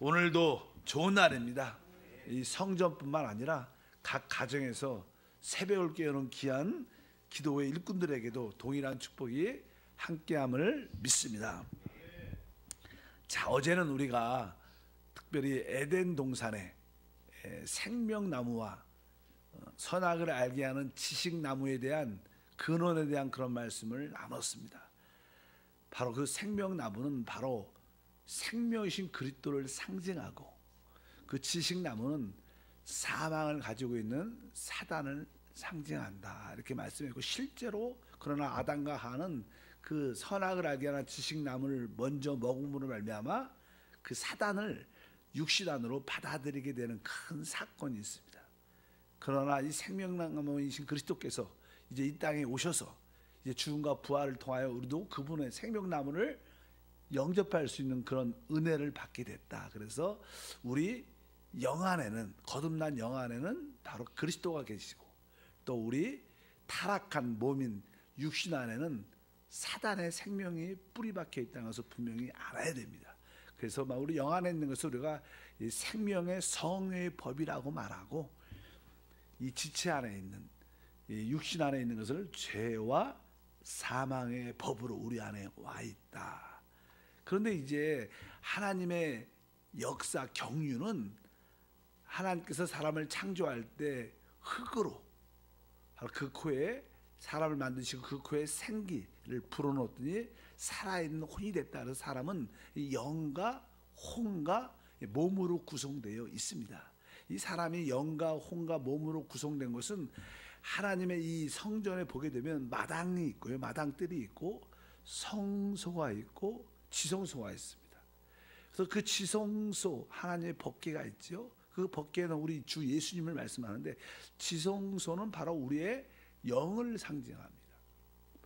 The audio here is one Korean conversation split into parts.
오늘도 좋은 날입니다. 이 성전뿐만 아니라 각 가정에서 새벽을 깨우는 귀한 기도회 일꾼들에게도 동일한 축복이 함께함을 믿습니다. 자, 어제는 우리가 특별히 에덴 동산의 생명나무와 선악을 알게 하는 지식나무에 대한 근원에 대한 그런 말씀을 나눴습니다. 바로 그 생명나무는 바로 생명이신 그리스도를 상징하고, 그 지식나무는 사망을 가지고 있는 사단을 상징한다, 이렇게 말씀했고, 실제로 그러나 아담과 하와는 그 선악을 알게 하는 지식나무를 먼저 먹음으로 말미암아 그 사단을 육신안으로 받아들이게 되는 큰 사건이 있습니다. 그러나 이 생명나무이신 그리스도께서 이제 이 땅에 오셔서 이제 죽음과 부활을 통하여 우리도 그분의 생명나무를 영접할 수 있는 그런 은혜를 받게 됐다. 그래서 우리 영 안에는, 거듭난 영 안에는 바로 그리스도가 계시고, 또 우리 타락한 몸인 육신 안에는 사단의 생명이 뿌리박혀 있다는 것을 분명히 알아야 됩니다. 그래서 우리 영 안에 있는 것을 우리가 이 생명의 성의 법이라고 말하고, 이 지체 안에 있는, 이 육신 안에 있는 것을 죄와 사망의 법으로 우리 안에 와 있다. 그런데 이제 하나님의 역사 경륜은 하나님께서 사람을 창조할 때 흙으로, 바로 그 코에 사람을 만드시고 그 코에 생기를 불어넣었더니 살아있는 혼이 됐다. 그래서 사람은 영과 혼과 몸으로 구성되어 있습니다. 이 사람이 영과 혼과 몸으로 구성된 것은 하나님의 이 성전에 보게 되면 마당이 있고요, 마당들이 있고 성소가 있고 지성소가 있습니다. 그래서 그 지성소, 하나님의 법궤가 있죠. 그 법궤는 우리 주 예수님을 말씀하는데, 지성소는 바로 우리의 영을 상징합니다.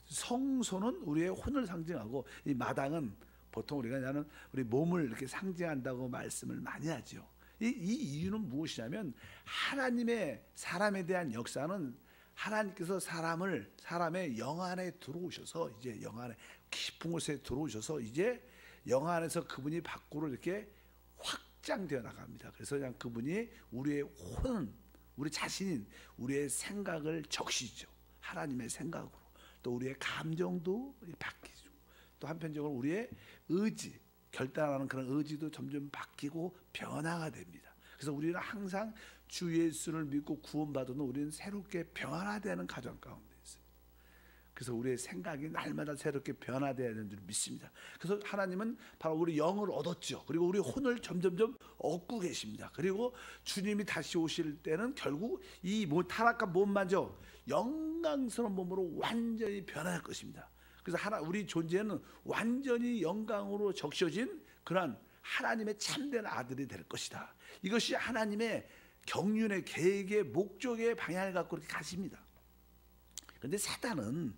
성소는 우리의 혼을 상징하고, 이 마당은 보통 우리가 나는 우리 몸을 이렇게 상징한다고 말씀을 많이 하죠. 이 이유는 무엇이냐면, 하나님의 사람에 대한 역사는 하나님께서 사람의 영 안에 들어오셔서, 이제 영 안에 깊은 곳에 들어오셔서 이제 영 안에서 그분이 밖으로 이렇게 확장되어 나갑니다. 그래서 그냥 그분이 우리의 혼, 우리 자신인 우리의 생각을 적시죠. 하나님의 생각으로. 또 우리의 감정도 바뀌죠. 또 한편적으로 우리의 의지, 결단하는 그런 의지도 점점 바뀌고 변화가 됩니다. 그래서 우리는 항상 주 예수를 믿고 구원받은 우리는 새롭게 변화되는 가정 가운데 있습니다. 그래서 우리의 생각이 날마다 새롭게 변화되어야 되는 줄 믿습니다. 그래서 하나님은 바로 우리 영을 얻었죠. 그리고 우리 혼을 점점점 얻고 계십니다. 그리고 주님이 다시 오실 때는 결국 이 타락한 몸마저 영광스러운 몸으로 완전히 변할 것입니다. 그래서 우리 존재는 완전히 영광으로 적셔진 그런 하나님의 참된 아들이 될 것이다. 이것이 하나님의 경륜의 계획의 목적의 방향을 갖고 이렇게 가십니다. 그런데 사단은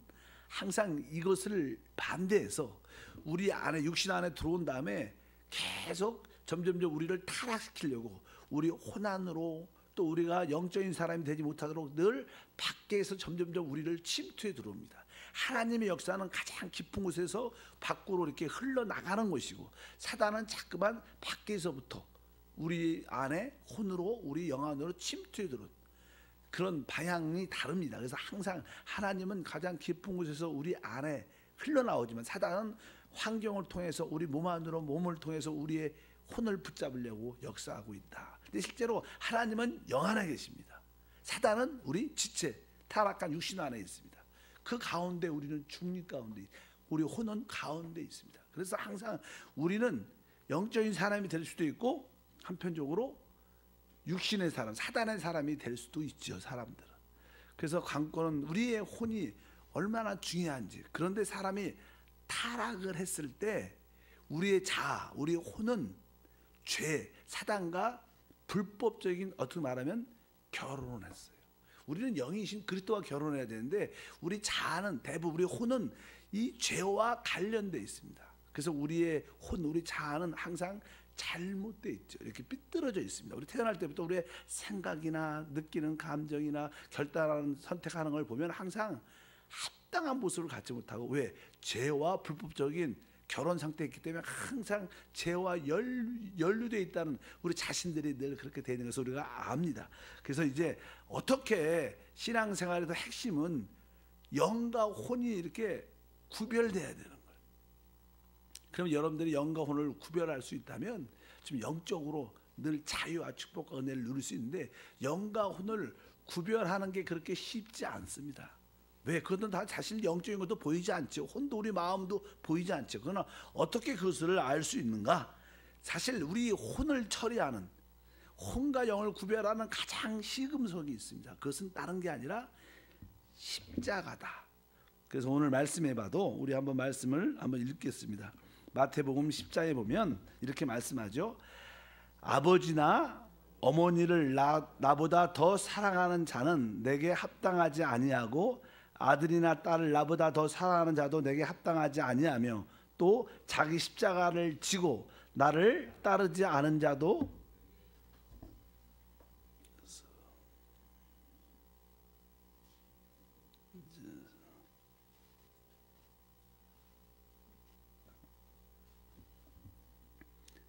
항상 이것을 반대해서 우리 안에, 육신 안에 들어온 다음에 계속 점점점 우리를 타락시키려고, 우리 혼안으로, 또 우리가 영적인 사람이 되지 못하도록 늘 밖에서 점점점 우리를 침투해 들어옵니다. 하나님의 역사는 가장 깊은 곳에서 밖으로 이렇게 흘러나가는 것이고, 사단은 자꾸만 밖에서부터 우리 안에 혼으로, 우리 영 안으로 침투해 들어옵니다. 그런 방향이 다릅니다. 그래서 항상 하나님은 가장 깊은 곳에서 우리 안에 흘러나오지만, 사단은 환경을 통해서 우리 몸 안으로, 몸을 통해서 우리의 혼을 붙잡으려고 역사하고 있다. 근데 실제로 하나님은 영 안에 계십니다. 사단은 우리 지체, 타락한 육신 안에 있습니다. 그 가운데 우리는 중립 가운데, 우리 혼은 가운데 있습니다. 그래서 항상 우리는 영적인 사람이 될 수도 있고, 한편적으로 육신의 사람, 사단의 사람이 될 수도 있죠, 사람들은. 그래서 관건은 우리의 혼이 얼마나 중요한지. 그런데 사람이 타락을 했을 때 우리의 자아, 우리의 혼은 죄, 사단과 불법적인, 어떻게 말하면 결혼을 했어요. 우리는 영이신 그리스도와 결혼해야 되는데, 우리 자아는 대부분, 우리 혼은 이 죄와 관련되어 있습니다. 그래서 우리의 혼, 우리 자아는 항상 잘못되어 있죠. 이렇게 삐뚤어져 있습니다. 우리 태어날 때부터 우리의 생각이나 느끼는 감정이나 결단하는, 선택하는 걸 보면 항상 합당한 모습을 갖지 못하고, 왜? 죄와 불법적인 결혼 상태에 있기 때문에 항상 죄와 연루되어 있다는 우리 자신들이 늘 그렇게 되는 것을 우리가 압니다. 그래서 이제 어떻게 신앙생활에서 핵심은 영과 혼이 이렇게 구별돼야 되는 거예요. 그럼 여러분들이 영과 혼을 구별할 수 있다면 좀 영적으로 늘 자유와 축복과 은혜를 누릴 수 있는데, 영과 혼을 구별하는 게 그렇게 쉽지 않습니다. 왜? 그것은 다 자신 영적인 것도 보이지 않죠. 혼도 우리 마음도 보이지 않죠. 그러나 어떻게 그것을 알 수 있는가? 사실 우리 혼을 처리하는, 혼과 영을 구별하는 가장 시금석이 있습니다. 그것은 다른 게 아니라 십자가다. 그래서 오늘 말씀해 봐도 우리 한번 말씀을 한번 읽겠습니다. 마태복음 10장에 보면 이렇게 말씀하죠. 아버지나 어머니를 나보다 더 사랑하는 자는 내게 합당하지 아니하고, 아들이나 딸을 나보다 더 사랑하는 자도 내게 합당하지 아니하며, 또 자기 십자가를 지고 나를 따르지 않은 자도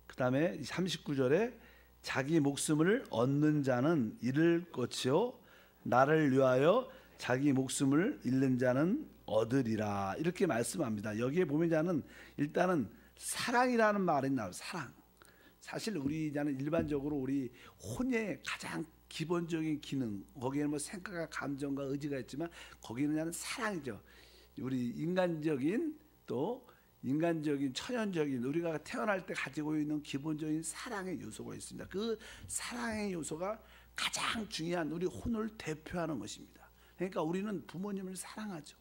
그 다음에 39절에 자기 목숨을 얻는 자는 잃을 것이요 나를 위하여 자기 목숨을 잃는 자는 얻으리라, 이렇게 말씀합니다. 여기에 보면 자는 일단은 사랑이라는 말이 나와요. 사랑. 사실 우리 자는 일반적으로 우리 혼의 가장 기본적인 기능, 거기에는 뭐 생각과 감정과 의지가 있지만 거기는 자는 사랑이죠. 우리 인간적인, 또 인간적인 천연적인 우리가 태어날 때 가지고 있는 기본적인 사랑의 요소가 있습니다. 그 사랑의 요소가 가장 중요한 우리 혼을 대표하는 것입니다. 그러니까 우리는 부모님을 사랑하죠.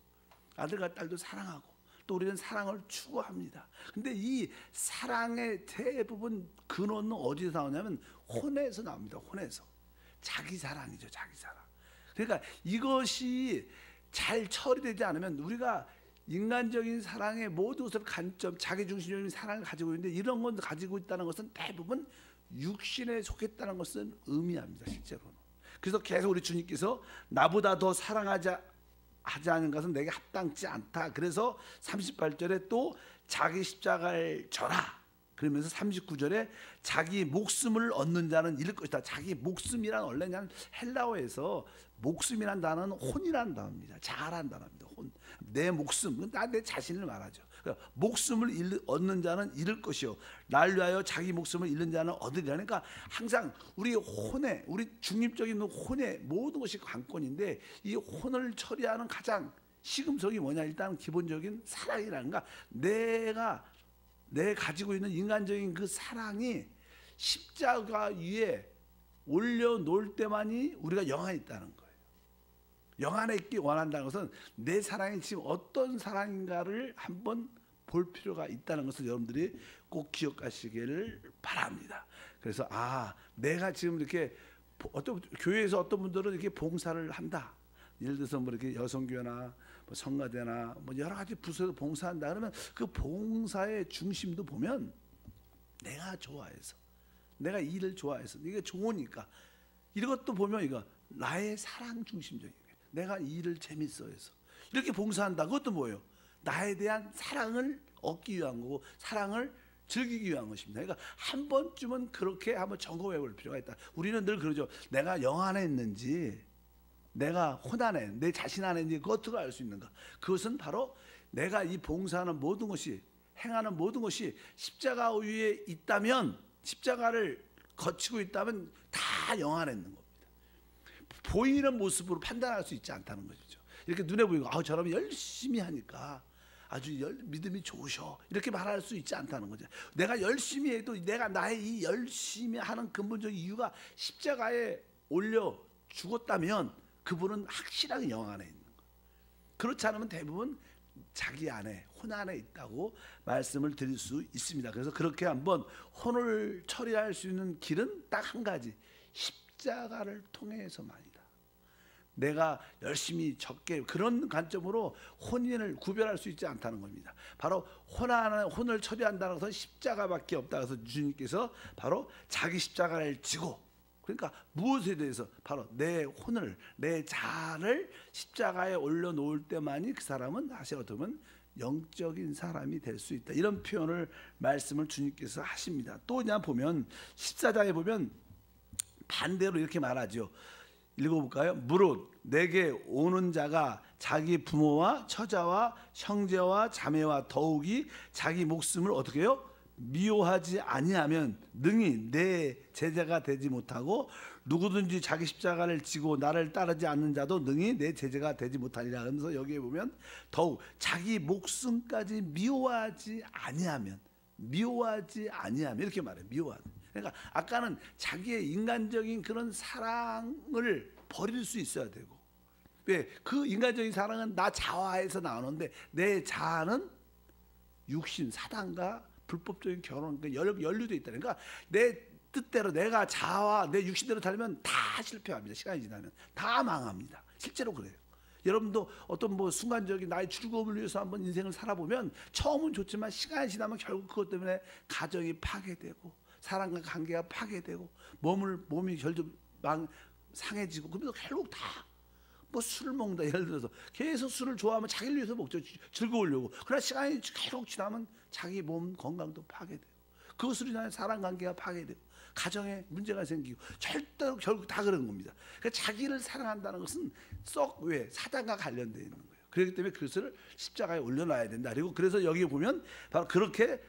아들과 딸도 사랑하고, 또 우리는 사랑을 추구합니다. 근데 이 사랑의 대부분 근원은 어디서 나오냐면 혼에서 나옵니다. 혼에서. 자기 사랑이죠. 자기 사랑. 그러니까 이것이 잘 처리되지 않으면 우리가 인간적인 사랑의 모든 것을 간점, 자기중심적인 사랑을 가지고 있는데, 이런 건 가지고 있다는 것은 대부분 육신에 속했다는 것은 의미합니다. 실제로는. 그래서 계속 우리 주님께서 나보다 더 사랑하지 않은 것은 내게 합당치 않다. 그래서 38절에 또 자기 십자가를 져라. 그러면서 39절에 자기 목숨을 얻는 자는 잃을 것이다. 자기 목숨이란 원래 그냥 헬라어에서 목숨이란 단어는 혼이란 단어입니다. 자라는 단어입니다. 혼. 내 목숨, 내 자신을 말하죠. 그러니까 목숨을 얻는 자는 잃을 것이요 날 위하여 자기 목숨을 잃는 자는 얻으리라. 그러니까 항상 우리 혼에, 우리 중립적인 혼의 모든 것이 관건인데, 이 혼을 처리하는 가장 시금석이 뭐냐? 일단 기본적인 사랑이라는가, 내 가지고 있는 인간적인 그 사랑이 십자가 위에 올려놓을 때만이 우리가 영안에 있다는 거예요. 영안에 있기 원한다는 것은 내 사랑이 지금 어떤 사랑인가를 한번 볼 필요가 있다는 것을 여러분들이 꼭 기억하시기를 바랍니다. 그래서 내가 지금 이렇게 어떤 교회에서 어떤 분들은 이렇게 봉사를 한다. 예를 들어서 뭐 이렇게 여성교회나 뭐 성가대나 뭐 여러 가지 부서에서 봉사한다 그러면 그 봉사의 중심도 보면 내가 좋아해서, 내가 일을 좋아해서, 이게 좋으니까, 이것도 보면 이거 나의 사랑 중심적인 거예요. 내가 일을 재밌어해서 이렇게 봉사한다. 그것도 뭐예요? 나에 대한 사랑을 얻기 위한 거고, 사랑을 즐기기 위한 것입니다. 그러니까 한 번쯤은 그렇게 한번 점검해 볼 필요가 있다. 우리는 늘 그러죠. 내가 영 안에 있는지, 내가 혼 안에, 내 자신 안에 있는지 어떻게 알 수 있는가? 그것은 바로 내가 이 봉사하는 모든 것이, 행하는 모든 것이 십자가 위에 있다면, 십자가를 거치고 있다면 다 영 안에 있는 겁니다. 보이는 모습으로 판단할 수 있지 않다는 것이죠. 이렇게 눈에 보이고 저러면 열심히 하니까 아주 믿음이 좋으셔, 이렇게 말할 수 있지 않다는 거죠. 내가 열심히 해도 내가 나의 이 열심히 하는 근본적인 이유가 십자가에 올려 죽었다면 그분은 확실하게 영 안에 있는 거예요. 그렇지 않으면 대부분 자기 안에, 혼 안에 있다고 말씀을 드릴 수 있습니다. 그래서 그렇게 한번 혼을 처리할 수 있는 길은 딱 한 가지, 십자가를 통해서만이다. 내가 열심히 적게, 그런 관점으로 혼인을 구별할 수 있지 않다는 겁니다. 바로 혼을 처리한다는 것은 십자가밖에 없다. 그래서 주님께서 바로 자기 십자가를 지고, 그러니까 무엇에 대해서? 바로 내 혼을, 내 자아를 십자가에 올려놓을 때만이 그 사람은 사실 어떻게 보면 영적인 사람이 될 수 있다. 이런 표현을 말씀을 주님께서 하십니다. 또 그냥 보면 14장에 보면 반대로 이렇게 말하죠. 읽어볼까요? 무릇 내게 오는 자가 자기 부모와 처자와 형제와 자매와 더욱이 자기 목숨을 어떻게 해요? 미워하지 아니하면 능히 내 제자가 되지 못하고 누구든지 자기 십자가를 지고 나를 따르지 않는 자도 능히 내 제자가 되지 못하리라. 그러면서 여기에 보면 더욱 자기 목숨까지 미워하지 아니하면 이렇게 말해요. 미워하는. 그러니까 아까는 자기의 인간적인 그런 사랑을 버릴 수 있어야 되고, 왜? 그 인간적인 사랑은 나 자아에서 나오는데 내 자아는 육신 사단과 불법적인 결혼, 연루되어 있다. 그러니까 내 뜻대로 내가 자아와 내 육신대로 살면 다 실패합니다. 시간이 지나면 다 망합니다. 실제로 그래요. 여러분도 어떤 뭐 순간적인 나의 즐거움을 위해서 한번 인생을 살아보면 처음은 좋지만 시간이 지나면 결국 그것 때문에 가정이 파괴되고 사람과 관계가 파괴되고 몸이 결국 상해지고, 그러면서 결국 다 뭐 술을 먹는다. 예를 들어서 계속 술을 좋아하면 자기를 위해서 먹죠. 즐거우려고. 그러나 시간이 계속 지나면 자기 몸 건강도 파괴되고 그것으로 인해 사람 관계가 파괴되고 가정에 문제가 생기고 절대로 결국 다 그런 겁니다. 그러니까 자기를 사랑한다는 것은 썩 왜 사단과 관련되어 있는 거예요. 그렇기 때문에 그것을 십자가에 올려놔야 된다. 그리고 그래서 여기 보면 바로 그렇게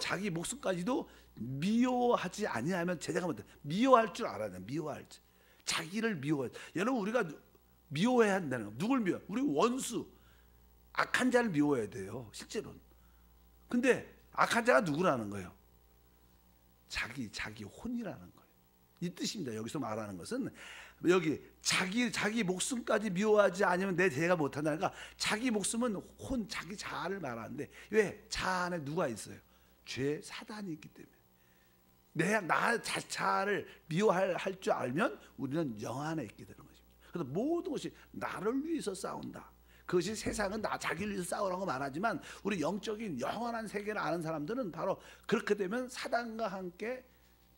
자기 목숨까지도 미워하지 아니하면 제자가 못해. 미워할 줄 알아야 돼. 미워할 줄. 자기를 미워해. 여러분 우리가 미워해야 한다는 거. 누굴 미워? 우리 원수, 악한 자를 미워해야 돼요. 실제로는. 근데 악한 자가 누구라는 거예요? 자기 혼이라는 거예요. 이 뜻입니다. 여기서 말하는 것은 여기 자기 목숨까지 미워하지 않으면 내 제가 못한다는 거니까 자기 목숨은 자기 자아를 말하는데 왜? 자아 안에 누가 있어요? 죄, 사단이 있기 때문에 나 자아를 미워할 줄 알면 우리는 영 안에 있게 되는 것입니다. 그래서 모든 것이 나를 위해서 싸운다. 그것이 세상은 자기를 위해서 싸우라고 말하지만 우리 영적인 영원한 세계를 아는 사람들은 바로 그렇게 되면 사단과 함께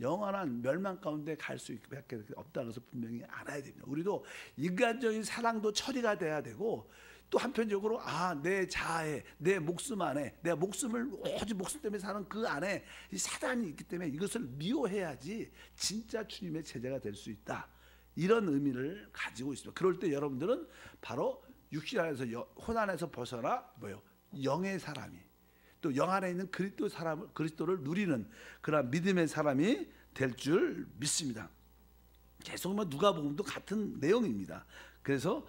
영원한 멸망 가운데 갈 수밖에 없다는 것을 분명히 알아야 됩니다. 우리도 인간적인 사랑도 처리가 돼야 되고 또 한편적으로 내 자아에 내 목숨 안에 내가 목숨을 오직 목숨 때문에 사는 그 안에 이 사단이 있기 때문에 이것을 미워해야지 진짜 주님의 제자가 될 수 있다. 이런 의미를 가지고 있습니다. 그럴 때 여러분들은 바로 육신 안에서 혼 안에서 벗어나 영의 사람이 또 영 안에 있는 그리스도를 누리는 그런 믿음의 사람이 될 줄 믿습니다. 계속 누가복음도 같은 내용입니다. 그래서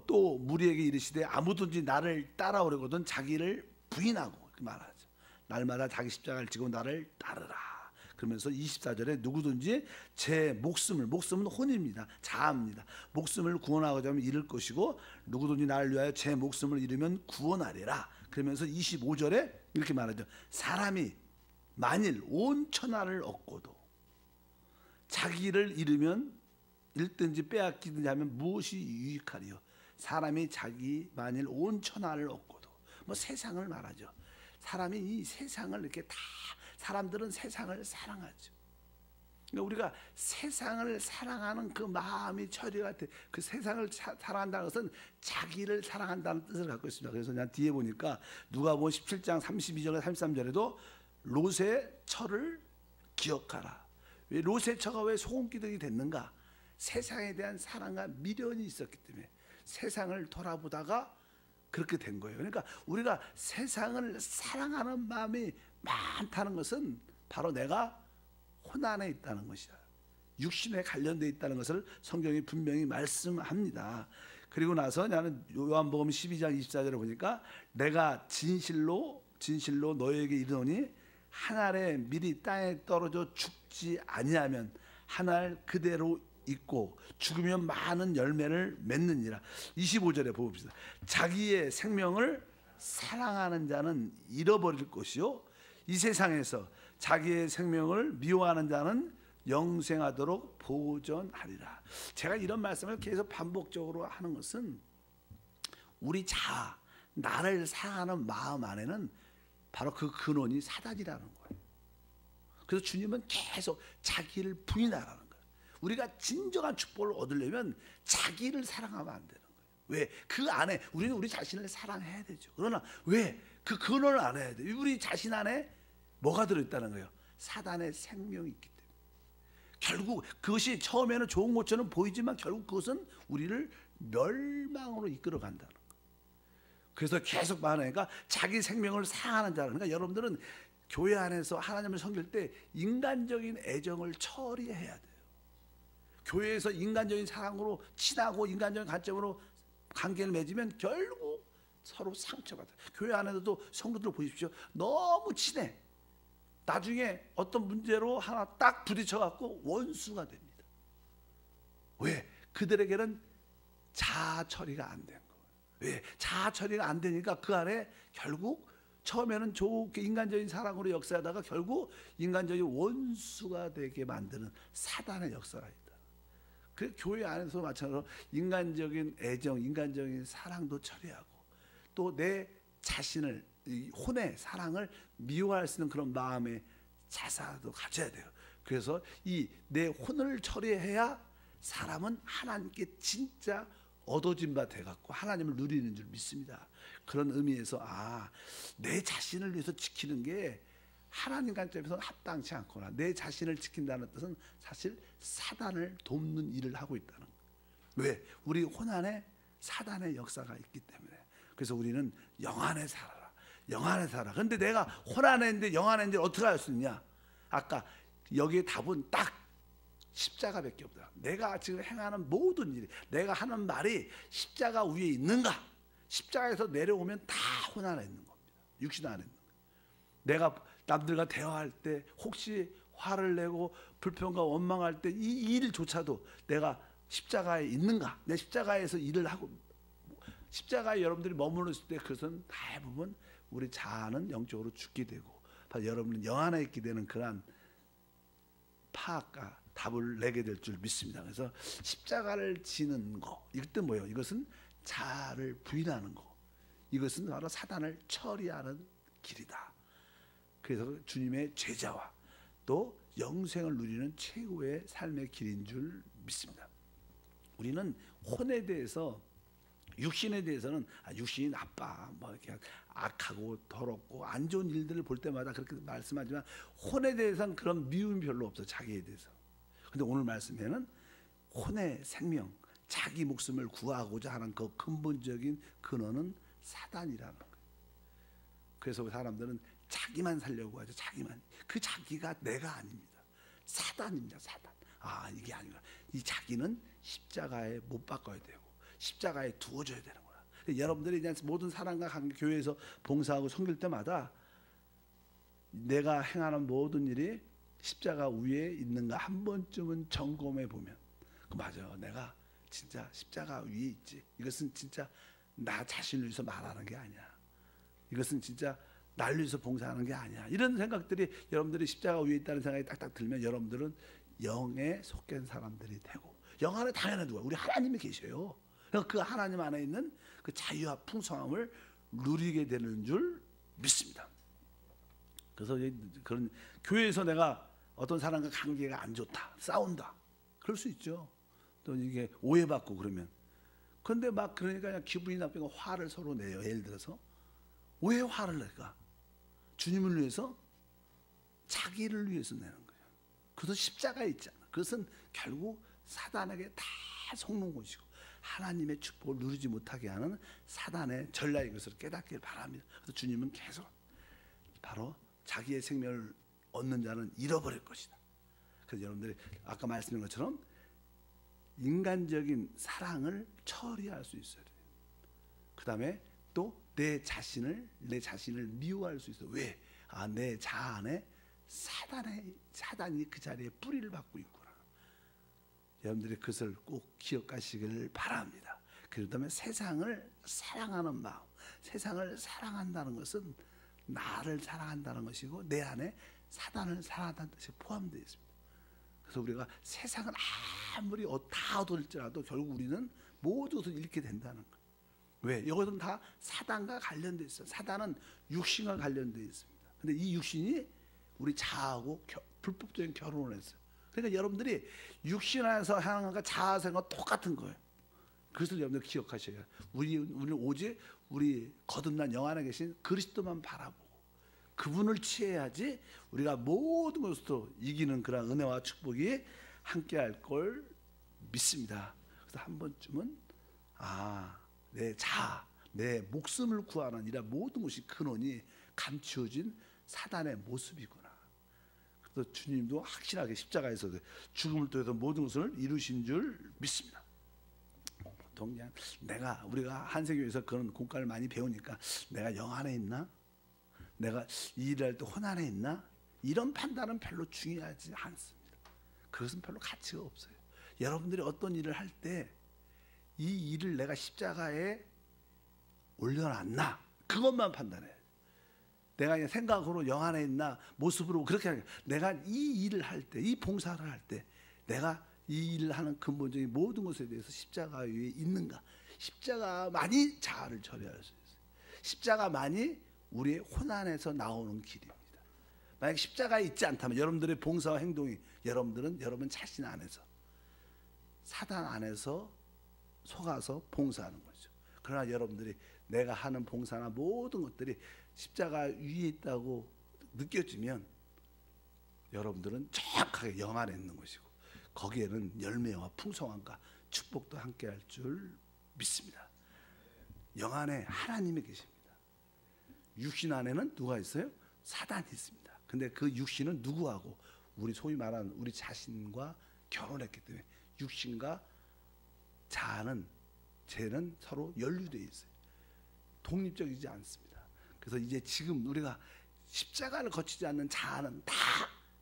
또 무리에게 이르시되 아무든지 나를 따라오려거든 자기를 부인하고 말하죠. 날마다 자기 십자가를 지고 나를 따르라. 그러면서 24절에 누구든지 제 목숨은 혼입니다. 자아입니다. 목숨을 구원하고자 하면 잃을 것이고 누구든지 나를 위하여 제 목숨을 잃으면 구원하리라. 그러면서 25절에 이렇게 말하죠. 사람이 만일 온 천하를 얻고도 자기를 잃으면 잃든지 빼앗기든지 하면 무엇이 유익하리요? 사람이 만일 온 천하를 얻고도 세상을 말하죠. 사람이 이 세상을 이렇게 사람들은 세상을 사랑하죠. 그러니까 우리가 세상을 사랑하는 그 마음이 처리가 돼. 그 세상을 사랑한다는 것은 자기를 사랑한다는 뜻을 갖고 있습니다. 그래서 그냥 뒤에 보니까 누가복음 17장 32절에 33절에도 롯의 처를 기억하라. 왜 롯의 처가 왜 소금기둥이 됐는가? 세상에 대한 사랑과 미련이 있었기 때문에 세상을 돌아보다가 그렇게 된 거예요. 그러니까 우리가 세상을 사랑하는 마음이 많다는 것은 바로 내가 혼 안에 있다는 것이다. 육신에 관련되어 있다는 것을 성경이 분명히 말씀합니다. 그리고 나서 나는 요한복음 12장 24절에 보니까 내가 진실로 너희에게 이르노니 한 알의 밀이 땅에 떨어져 죽지 아니하면 한 알 그대로 있고 죽으면 많은 열매를 맺느니라. 25절에 봅시다. 자기의 생명을 사랑하는 자는 잃어버릴 것이요 이 세상에서 자기의 생명을 미워하는 자는 영생하도록 보존하리라. 제가 이런 말씀을 계속 반복적으로 하는 것은 우리 자아, 나를 사랑하는 마음 안에는 바로 그 근원이 사단이라는 거예요. 그래서 주님은 계속 자기를 부인하라는 거예요. 우리가 진정한 축복을 얻으려면 자기를 사랑하면 안 되는 거예요. 왜? 그 안에 우리는 우리 자신을 사랑해야 되죠. 그러나 왜? 그 근원을 알아야 돼. 우리 자신 안에 뭐가 들어있다는 거예요? 사단의 생명이 있기 때문에. 결국 그것이 처음에는 좋은 것처럼 보이지만 결국 그것은 우리를 멸망으로 이끌어 간다는 거예요. 그래서 계속 말하니까 자기 생명을 사랑하는 자라. 그러니까 여러분들은 교회 안에서 하나님을 섬길 때 인간적인 애정을 처리해야 돼요. 교회에서 인간적인 사랑으로 친하고 인간적인 관점으로 관계를 맺으면 결국 서로 상처받아요. 교회 안에서도 성도들 보십시오. 너무 친해. 나중에 어떤 문제로 하나 딱 부딪혀갖고 원수가 됩니다. 왜? 그들에게는 자아 처리가 안 된 거예요. 왜? 자아 처리가 안 되니까 그 안에 결국 처음에는 좋게 인간적인 사랑으로 역사하다가 결국 인간적인 원수가 되게 만드는 사단의 역사가 있다. 그 교회 안에서 마찬가지로 인간적인 애정, 인간적인 사랑도 처리하고 또 내 자신을 혼의 사랑을 미워할 수 있는 그런 마음의 자사도 가져야 돼요. 그래서 이 내 혼을 처리해야 사람은 하나님께 진짜 얻어진 바 돼갖고 하나님을 누리는 줄 믿습니다. 그런 의미에서 내 자신을 위해서 지키는 게 하나님 관점에서는 합당치 않거나 내 자신을 지킨다는 뜻은 사실 사단을 돕는 일을 하고 있다는 거예요. 왜? 우리 혼 안에 사단의 역사가 있기 때문에. 그래서 우리는 영 안에 살아라. 영 안에 살아. 근데 내가 혼 안에 있는데 영 안에 있는데 어떻게 할 수 있냐? 아까 여기에 답은 딱 십자가밖에 없다. 내가 지금 행하는 모든 일이, 내가 하는 말이 십자가 위에 있는가? 십자가에서 내려오면 다 혼 안에 있는 겁니다. 육신 안에 있는 거예요. 내가 남들과 대화할 때 혹시 화를 내고 불평과 원망할 때 이 일조차도 내가 십자가에 있는가? 내 십자가에서 일을 하고, 십자가에 여러분들이 머무르 있을 때 그것은 대부분 우리 자아는 영적으로 죽게 되고 여러분은 영 안에 있게 되는 그러한 파악과 답을 내게 될 줄 믿습니다. 그래서 십자가를 지는 거, 이것도 뭐예요? 이것은 자아를 부인하는 거. 이것은 바로 사단을 처리하는 길이다. 그래서 주님의 제자와 또 영생을 누리는 최고의 삶의 길인 줄 믿습니다. 우리는 혼에 대해서, 육신에 대해서는 육신이 나빠, 뭐 이렇게 악하고 더럽고 안 좋은 일들을 볼 때마다 그렇게 말씀하지만 혼에 대해서는 그런 미움이 별로 없어, 자기에 대해서. 근데 오늘 말씀에는 혼의 생명, 자기 목숨을 구하고자 하는 그 근본적인 근원은 사단이라는 거예요. 그래서 사람들은 자기만 살려고 하죠. 자기만. 그 자기가 내가 아닙니다. 사단입니다. 사단. 이게 아니구나. 이 자기는 십자가에 못 박아야 되고 십자가에 두어져야 되는구나. 여러분들이 이제 모든 사람과 관계, 교회에서 봉사하고 섬길 때마다 내가 행하는 모든 일이 십자가 위에 있는가 한 번쯤은 점검해 보면, 맞아, 내가 진짜 십자가 위에 있지. 이것은 진짜 나 자신을 위해서 말하는 게 아니야. 이것은 진짜 나를 위해서 봉사하는 게 아니야. 이런 생각들이 여러분들이 십자가 위에 있다는 생각이 딱딱 들면 여러분들은 영에 속한 사람들이 되고, 영 안에 당연히 누가? 우리 하나님이 계셔요. 그 하나님 안에 있는 그 자유와 풍성함을 누리게 되는 줄 믿습니다. 그래서 그런 교회에서 내가 어떤 사람과 관계가 안 좋다, 싸운다, 그럴 수 있죠. 또 이게 오해받고 그러면. 그런데 막 그러니까 그냥 기분이 나쁘니까 화를 서로 내요. 예를 들어서 왜 화를 낼까? 주님을 위해서, 자기를 위해서 내는 거예요. 그래서 십자가에 있잖아. 그것은 결국 사단에게 다 속는 것이고 하나님의 축복을 누리지 못하게 하는 사단의 전략인 것을 깨닫길 바랍니다. 그래서 주님은 계속 바로 자기의 생명을 얻는 자는 잃어버릴 것이다. 그래서 여러분들이 아까 말씀드린 것처럼 인간적인 사랑을 처리할 수 있어야 돼요. 그 다음에 또 내 자신을 미워할 수 있어요. 왜? 내 자아 안에 사단이 그 자리에 뿌리를 받고 있구나. 여러분들이 그것을 꼭 기억하시길 바랍니다. 그다음에 세상을 사랑하는 마음, 세상을 사랑한다는 것은 나를 사랑한다는 것이고 내 안에 사단을 사랑한다는 뜻이 포함되어 있습니다. 그래서 우리가 세상을 아무리 다 얻을지라도 결국 우리는 모두 잃게 된다는 거예요. 왜? 이것은 다 사단과 관련되어 있어요. 사단은 육신과 관련되어 있습니다. 근데 이 육신이 우리 자아하고 불법적인 결혼을 했어요. 그러니까 여러분들이 육신 안에서 하는 것과 자아 생활과 똑같은 거예요. 그것을 여러분들 기억하셔야. 우리는 오직 우리 거듭난 영 안에 계신 그리스도만 바라보고 그분을 취해야지 우리가 모든 것으로 이기는 그런 은혜와 축복이 함께할 걸 믿습니다. 그래서 한 번쯤은 내 목숨을 구하는 이런 모든 것이 근원이 감추어진 사단의 모습이구나. 그래서 주님도 확실하게 십자가에서 죽음을 통해서 모든 것을 이루신 줄 믿습니다. 보통 그냥 우리가 한세교에서 그런 공과를 많이 배우니까 내가 영 안에 있나? 내가 이 일을 할 때 혼 안에 있나? 이런 판단은 별로 중요하지 않습니다. 그것은 별로 가치가 없어요. 여러분들이 어떤 일을 할 때 이 일을 내가 십자가에 올려놨나? 그것만 판단해요. 내가 그냥 생각으로 영 안에 있나 모습으로 그렇게 하는 거예요. 내가 이 일을 할 때, 이 봉사를 할 때 내가 이 일을 하는 근본적인 모든 것에 대해서 십자가 위에 있는가? 십자가만이 자아를 처리할 수 있어요. 십자가만이 우리의 혼안에서 나오는 길입니다. 만약 십자가에 있지 않다면 여러분들의 봉사와 행동이 여러분 자신 안에서 사단 안에서 속아서 봉사하는 거죠. 그러나 여러분들이 내가 하는 봉사나 모든 것들이 십자가 위에 있다고 느껴지면 여러분들은 정확하게 영 안에 있는 것이고 거기에는 열매와 풍성함과 축복도 함께할 줄 믿습니다. 영 안에 하나님이 계십니다. 육신 안에는 누가 있어요? 사단이 있습니다. 근데 그 육신은 누구하고? 우리 소위 말하는 우리 자신과 결혼했기 때문에 육신과 죄는 서로 연루되어 있어요. 독립적이지 않습니다. 그래서 이제 지금 우리가 십자가를 거치지 않는 자아는 다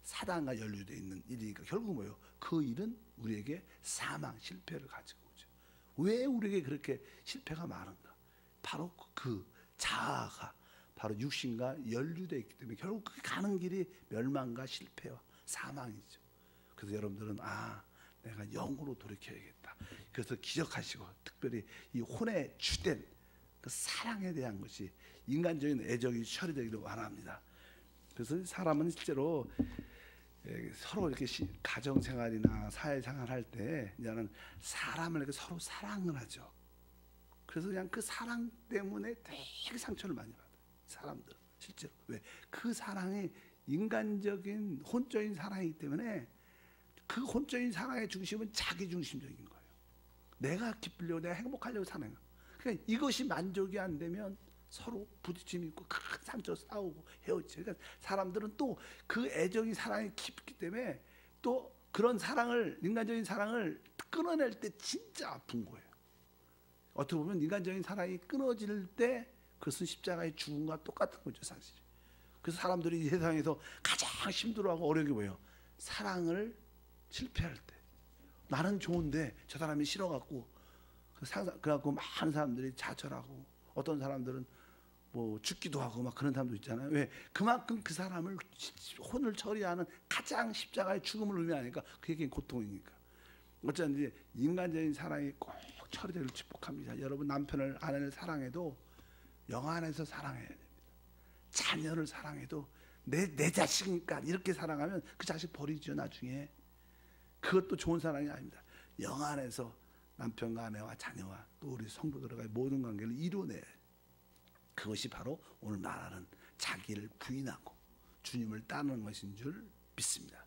사단과 연루되어 있는 일이니까 결국 뭐예요? 그 일은 우리에게 사망, 실패를 가지고 오죠. 왜 우리에게 그렇게 실패가 많은가? 바로 그 자아가 바로 육신과 연루되어 있기 때문에 결국 그 가는 길이 멸망과 실패와 사망이죠. 그래서 여러분들은 내가 영으로 돌이켜야겠다. 그래서 기억하시고 특별히 이 혼의 주된 그 사랑에 대한 것이 인간적인 애정이 처리되기를 원합니다. 그래서 사람은 실제로 서로 이렇게 가정생활이나 사회생활 할 때 이제는 사람을 이렇게 서로 사랑을 하죠. 그래서 그냥 그 사랑 때문에 되게 상처를 많이 받아요. 사람들 실제로. 왜? 그 사랑이 인간적인 혼적인 사랑이기 때문에 그 혼적인 사랑의 중심은 자기 중심적인 거예요. 내가 기쁘려고 내가 행복하려고 사는 거예요. 그러니까 이것이 만족이 안 되면 서로 부딪힘이 있고 큰 상처 싸우고 헤어지죠. 그러니까 사람들은 또 그 애정이 사랑이 깊기 때문에 또 그런 사랑을 인간적인 사랑을 끊어낼 때 진짜 아픈 거예요. 어떻게 보면 인간적인 사랑이 끊어질 때 그것은 십자가의 죽음과 똑같은 거죠, 사실. 그래서 사람들이 이 세상에서 가장 힘들어하고 어려운 게 뭐예요? 사랑을 실패할 때. 나는 좋은데 저 사람이 싫어갖고 그래갖고 많은 사람들이 좌절하고 어떤 사람들은 뭐 죽기도 하고 막 그런 사람도 있잖아요. 왜? 그만큼 그 사람을 혼을 처리하는 가장 십자가의 죽음을 의미하니까 그게 고통이니까. 어쩐지 인간적인 사랑이 꼭 처리되기를 축복합니다. 여러분 남편을 아내를 사랑해도 영 안에서 사랑해야 됩니다. 자녀를 사랑해도 내 자식이니까 이렇게 사랑하면 그 자식 버리죠 나중에. 그것도 좋은 사랑이 아닙니다. 영 안에서 남편과 아내와 자녀와 또 우리 성도들과의 모든 관계를 이루어내야 해요. 그것이 바로 오늘 말하는 자기를 부인하고 주님을 따르는 것인 줄 믿습니다.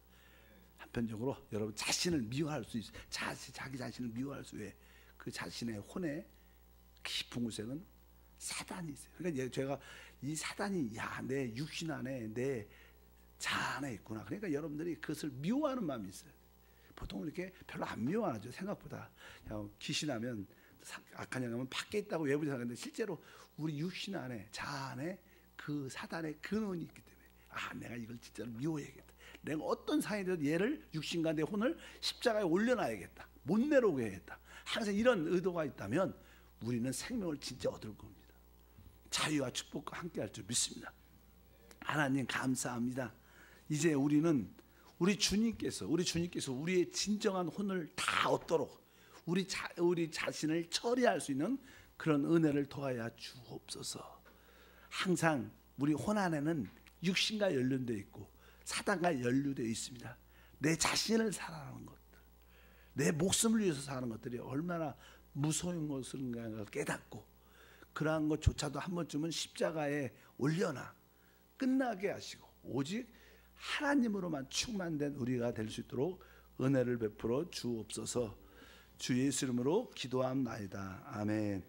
한편적으로 여러분 자신을 미워할 수 있어요. 자기 자신을 미워할 수 있어요. 그 자신의 혼의 깊은 곳에는 사단이 있어요. 그러니까 제가 이 사단이 내 육신 안에 내 자아 안에 있구나. 그러니까 여러분들이 그것을 미워하는 마음이 있어요. 보통 이렇게 별로 안 미워하죠. 생각보다 귀신하면 악한 영감은 밖에 있다고 외부에 생각하는데 실제로 우리 육신 안에 자아 안에 그 사단의 근원이 있기 때문에 내가 이걸 진짜로 미워해야겠다. 내가 어떤 상황이든 얘를 육신과 내 혼을 십자가에 올려놔야겠다. 못 내려오게 해야겠다. 항상 이런 의도가 있다면 우리는 생명을 진짜 얻을 겁니다. 자유와 축복과 함께할 줄 믿습니다. 하나님 감사합니다. 이제 우리 주님께서 우리의 진정한 혼을 다 얻도록 우리 자신을 처리할 수 있는 그런 은혜를 더하여 주옵소서. 항상 우리 혼 안에는 육신과 연련되어 있고 사단과 연루되어 있습니다. 내 자신을 사랑하는 것들, 내 목숨을 위해서 사는 것들이 얼마나 무서운 것인 걸 깨닫고 그러한 것조차도 한 번쯤은 십자가에 올려놔 끝나게 하시고 오직 하나님으로만 충만된 우리가 될 수 있도록 은혜를 베풀어 주옵소서. 주 예수 이름으로 기도함나이다. 아멘.